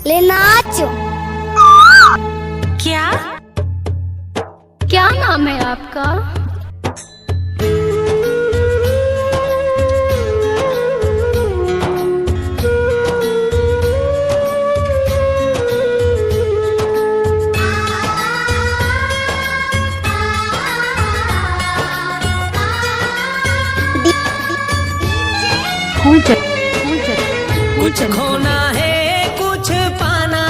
ले नाचो। क्या क्या नाम है आपका? कुछ खोना है कुछ पाना,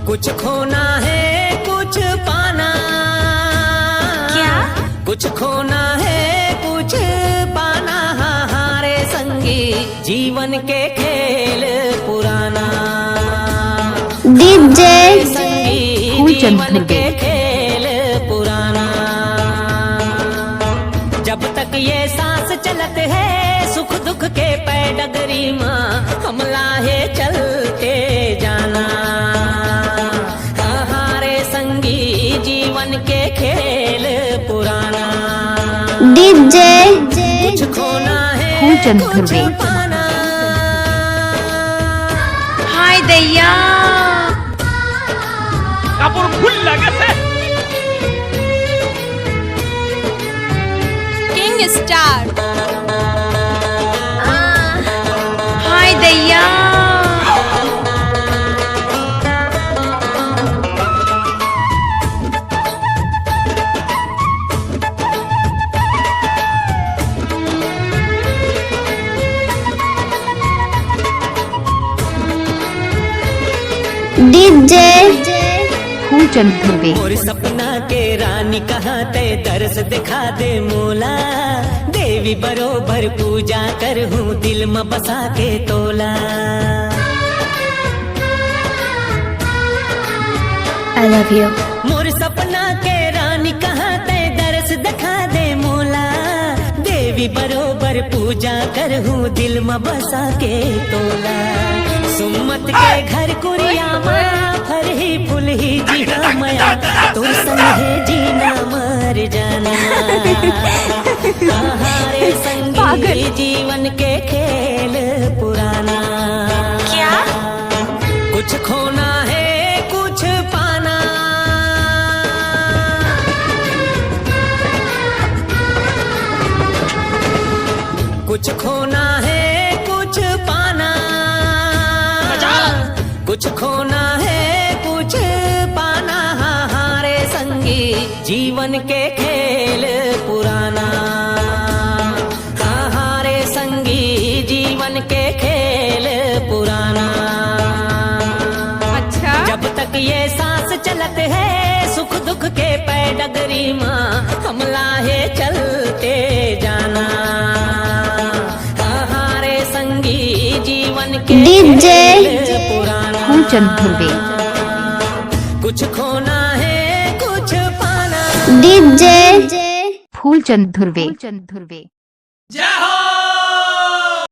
कुछ खोना है कुछ पाना। क्या कुछ खोना है कुछ पाना, हारे संगी जीवन के खेल पुराना। डीजे संगी जीवन के खेल पुराना। जब तक ये सांस चलत है सुख दुख के पैडगरी माँ, हम लाहे चलते जाना। हारे संगी जीवन के खेल पुराना। डीजे कुछ खोना है कुछ पाना। हाय दैया কাপড় ভুল লাগেছে। King star. हाय दैया डीजे और सपना के रानी कहाँ ते दर्श दिखा दे मोला। देवी बरोबर पूजा कर हूँ दिल में बसा के तोला। I love you। मोर सपना के रानी कहाँ ते दर्श दिखा दे मोला। देवी बरोबर पूजा कर हूँ दिल में बसा के तोला। सुमत के घर कुरिया माया फर ही फूल ही जीना माया, तुर संग है जीना मर जाना। हारे संगी जीवन के खेल पुराना। क्या कुछ खोना है कुछ पाना। कुछ खोना है कुछ पाना। कुछ खोना है कुछ पाना, हारे संगी जीवन के खेल पुराना। हारे संगी जीवन के खेल पुराना। अच्छा जब तक ये सांस चलत है सुख दुख के पैडगरी माँ, हम लाहे चलते जाना। हारे संगी जीवन के डीजे पुराना। कुछ खोना है कुछ पाना। डीजे फूलचंद धुर्वे। जय हो।